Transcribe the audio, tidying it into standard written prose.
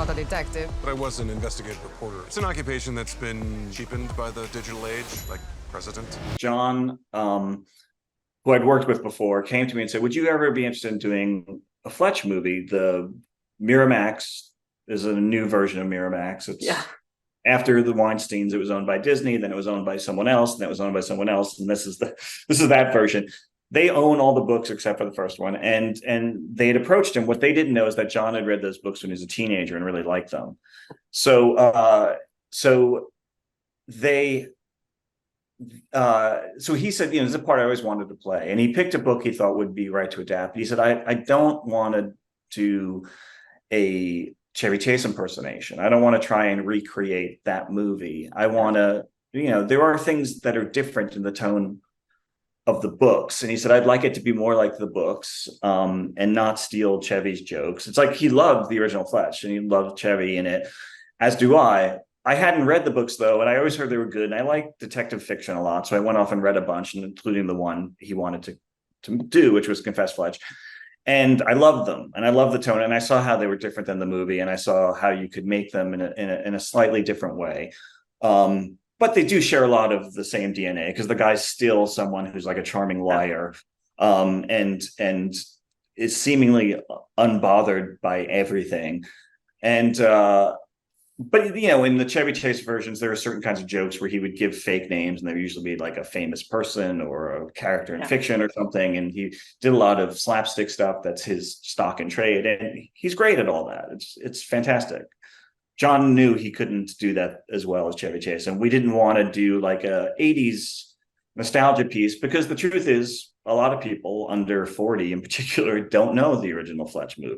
not a detective. But I was an investigative reporter. It's an occupation that's been cheapened by the digital age, like president. Jon, who I'd worked with before, came to me and said, would you ever be interested in doing a Fletch movie? The Miramax is a new version of Miramax. It's after the Weinsteins, it was owned by Disney, then it was owned by someone else, and then it was owned by someone else, and this is that version. They own all the books except for the first one, and they had approached him. What they didn't know is that Jon had read those books when he was a teenager and really liked them. So he said, you know, there's a part I always wanted to play, and he picked a book he thought would be right to adapt. He said, I don't want to do a Chevy Chase impersonation. I don't want to try and recreate that movie. I want to, you know, there are things that are different in the tone of the books. And he said, I'd like it to be more like the books, and not steal Chevy's jokes. It's like he loved the original Fletch and he loved Chevy in it, as do I. I hadn't read the books though, and I always heard they were good. And I like detective fiction a lot. So I went off and read a bunch, including the one he wanted to do, which was Confess Fletch. And I loved them, and I loved the tone, and I saw how they were different than the movie, and I saw how you could make them in a slightly different way. But they do share a lot of the same DNA, because the guy's still someone who's like a charming liar, and is seemingly unbothered by everything. And but you know, in the Chevy Chase versions, there are certain kinds of jokes where he would give fake names, and there would usually be like a famous person or a character in fiction or something. And he did a lot of slapstick stuff. That's his stock and trade, and he's great at all that. It's fantastic. Jon knew he couldn't do that as well as Chevy Chase, and we didn't want to do like a 80s nostalgia piece, because the truth is, a lot of people under 40 in particular don't know the original Fletch movie.